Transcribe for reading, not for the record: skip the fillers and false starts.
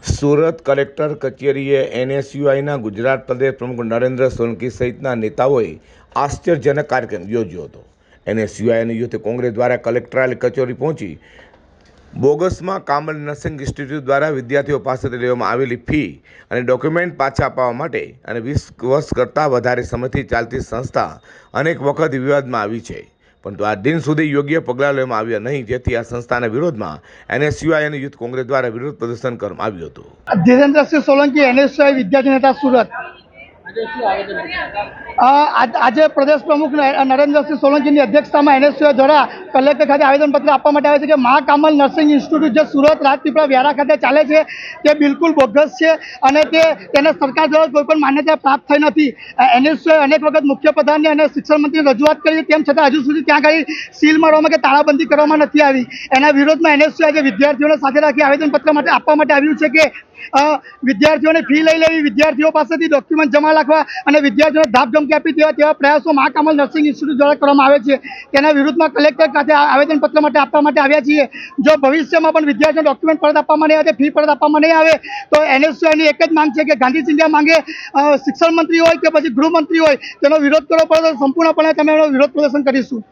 Surat collector કચેરીએ એનએસયુઆઈના ગુજરાત પ્રદેશ પ્રમુખ નરેન્દ્ર સોલંકી સહિતના નેતાઓએ આશ્ચર્યજનક કાર્યક્રમ યોજ્યો હતો. એનએસયુઆઈ અને યુથ કોંગ્રેસ દ્વારા કલેક્ટરાલ કચેરી પહોંચી બોગસમાં કામલ નર્સિંગ ઇન્સ્ટિટ્યૂટ દ્વારા વિદ્યાર્થીઓ પાસેથી લેવામાં આવેલી ફી અને ડોક્યુમેન્ટ પાછા અપાવવા માટે અને 20 વર્ષ કરતાં વધારે સમયથી ચાલતી સંસ્થા અનેક વખત વિવાદમાં આવી છે, પરંતુ આ દિન સુધી યોગ્ય પગલાં લેવામાં આવ્યા નહીં, જેથી આ સંસ્થાના વિરોધમાં એનએસયુઆઈ અને યુથ કોંગ્રેસ દ્વારા વિરોધ પ્રદર્શન કરવામાં આવ્યું હતું. ધીરેન્દ્રસિંહ સોલંકી, એનએસયુઆઈ વિદ્યાર્થી નેતા, સુરત. આજે પ્રદેશ પ્રમુખ નરેન્દ્રસિંહ સોલંકીની અધ્યક્ષતામાં એનએસયુઆઈ દ્વારા કલેક્ટર ખાતે આવેદનપત્ર આપવા માટે આવે છે કે મા કામલ નર્સિંગ ઇન્સ્ટિટ્યૂટ જે સુરત રાજપીપળા વ્યારા ખાતે ચાલે છે તે બિલકુલ બોગસ છે અને તેને સરકાર દ્વારા કોઈ પણ માન્યતા પ્રાપ્ત થઈ નથી. એનએસયુઆઈ અનેક વખત મુખ્ય પ્રધાનને અને શિક્ષણ મંત્રીને રજૂઆત કરી, તેમ છતાં હજુ સુધી ત્યાં કંઈ સીલ મારવામાં કે તાળાબંધી કરવામાં નથી આવી. એના વિરોધમાં એનએસયુઆઈ જે વિદ્યાર્થીઓને સાથે રાખી આવેદનપત્ર માટે આપવા માટે આવ્યું છે કે વિદ્યાર્થીઓને ફી લઈ લેવી, વિદ્યાર્થીઓ પાસેથી ડોક્યુમેન્ટ જમા રાખવા અને વિદ્યાર્થીઓને ધાપધમકી આપી તેવા પ્રયાસો મા કામલ નર્સિંગ ઇન્સ્ટિટ્યૂટ દ્વારા કરવામાં આવે છે. તેના વિરુદ્ધમાં કલેક્ટર ખાતે આવેદનપત્ર માટે આપવા માટે આવ્યા છીએ. જો ભવિષ્યમાં પણ વિદ્યાર્થીઓને ડોક્યુમેન્ટ પરત આપવામાં નહીં આવે, ફી પરત આપવામાં નહીં આવે તો એનએસયુઆઈની એક જ માંગ છે કે ગાંધી ચિંધ્યા માંગે શિક્ષણ મંત્રી હોય કે પછી ગૃહમંત્રી હોય તેનો વિરોધ કરવો પડે તો સંપૂર્ણપણે તમે વિરોધ પ્રદર્શન કરીશું.